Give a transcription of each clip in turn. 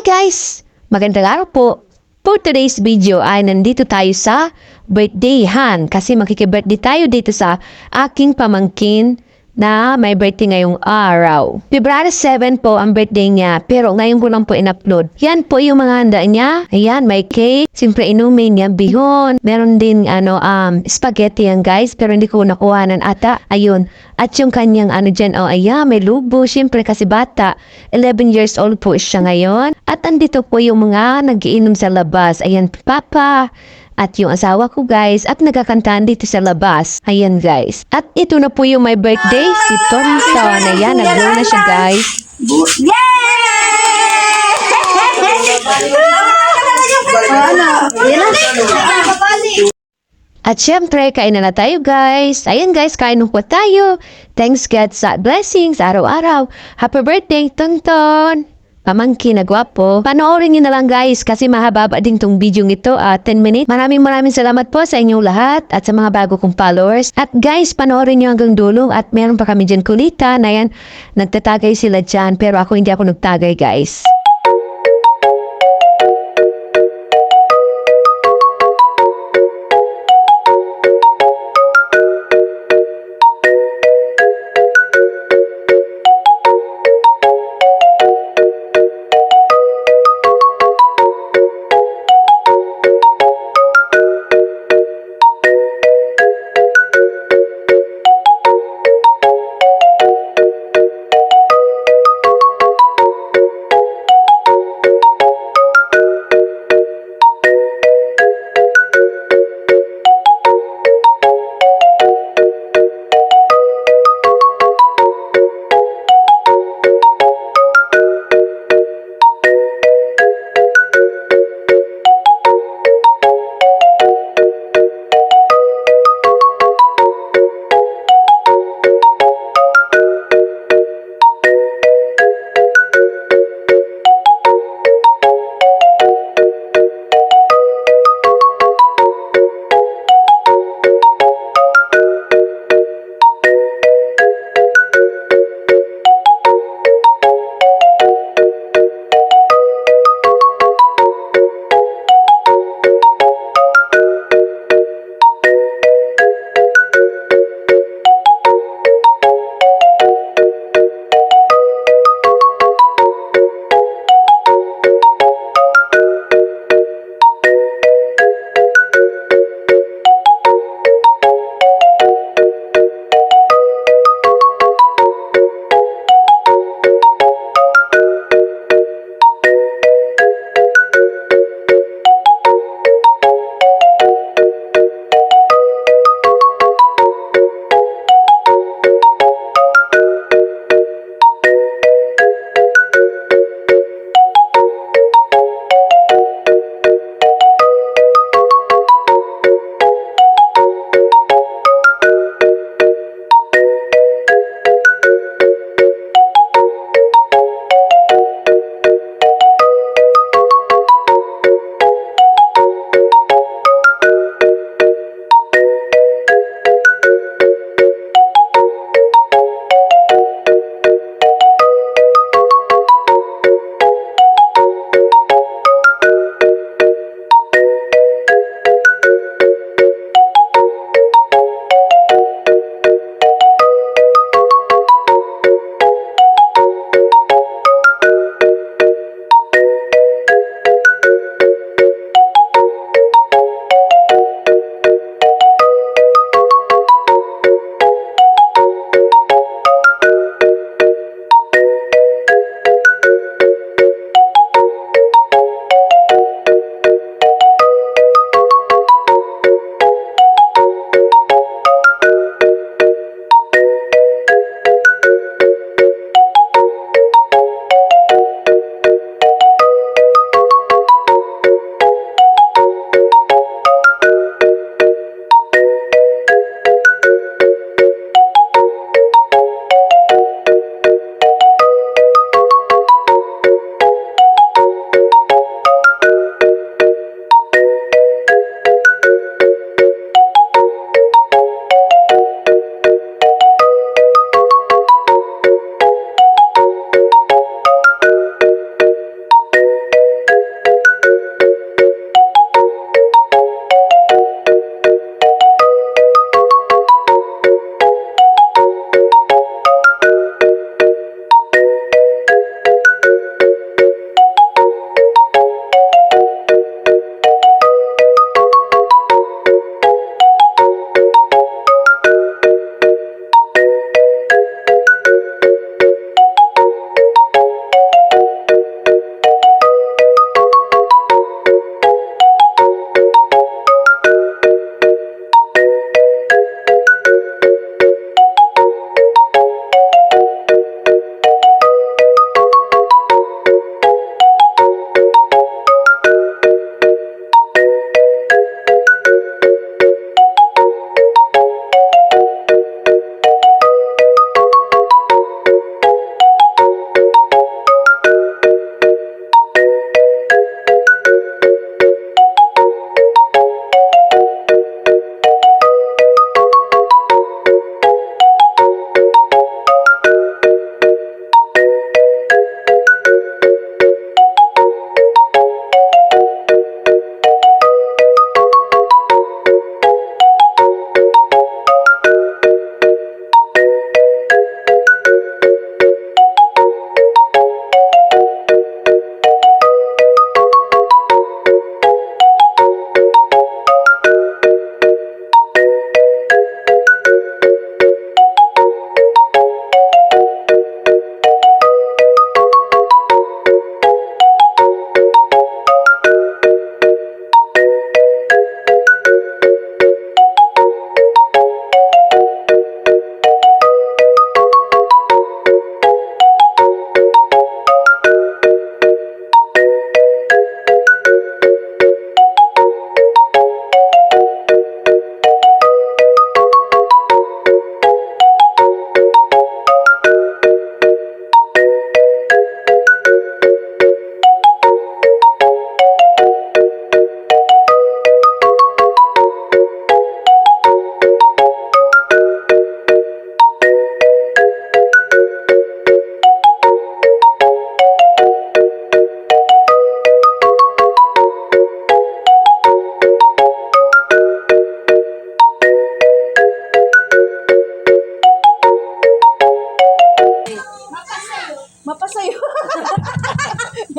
guys! Magandang araw po. For today's video ay nandito tayo sa birthdayhan kasi makikibirthday tayo dito sa aking pamangkin na may birthday ngayong araw. February 7 po ang birthday niya pero ngayon ko lang po in-upload. Yan po yung mga handa niya. Ayan, may cake. Siyempre inumin niya bihon. Meron din spaghetti yan guys pero hindi ko nakuhanan ata. Ayun. At yung kanyang dyan, ayan, may lubo. Siyempre kasi bata. 11 years old po siya ngayon. At andito po yung mga nagiinom sa labas. Ayan, Papa. At yung asawa ko guys, at nagkakantaan dito sa labas. Ayan guys. At ito na po yung my birthday, si Tonton. Ayan, nag-blow na siya guys. At syempre, kain na tayo guys. Ayan guys, kain po tayo. Thanks God sa blessings araw-araw. Happy birthday, Tonton! Pamangkin na gwapo. Panoorin niyo na lang guys kasi mahaba din tong video ito 10 minutes. Maraming salamat po sa inyong lahat at sa mga bago kong followers. At guys, panoorin niyo hanggang dulo at meron pa kami dyan kulitan. Ayan, nagtatagay sila dyan pero hindi ako nagtagay guys.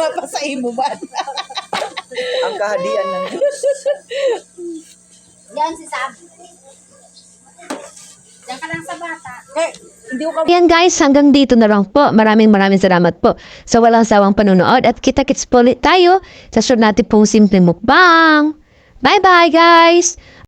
Para pa sa imo man. Ang kahadian ng Diyos. Yan si Sab. Diyan ka lang sa bata. Eh, hindi ko ka... Ayan guys, hanggang dito na lang po. Maraming salamat po sa walang sawang panunood at kita-kits po ulit tayo sa sunod natin pong simpleng mukbang. Bye-bye guys!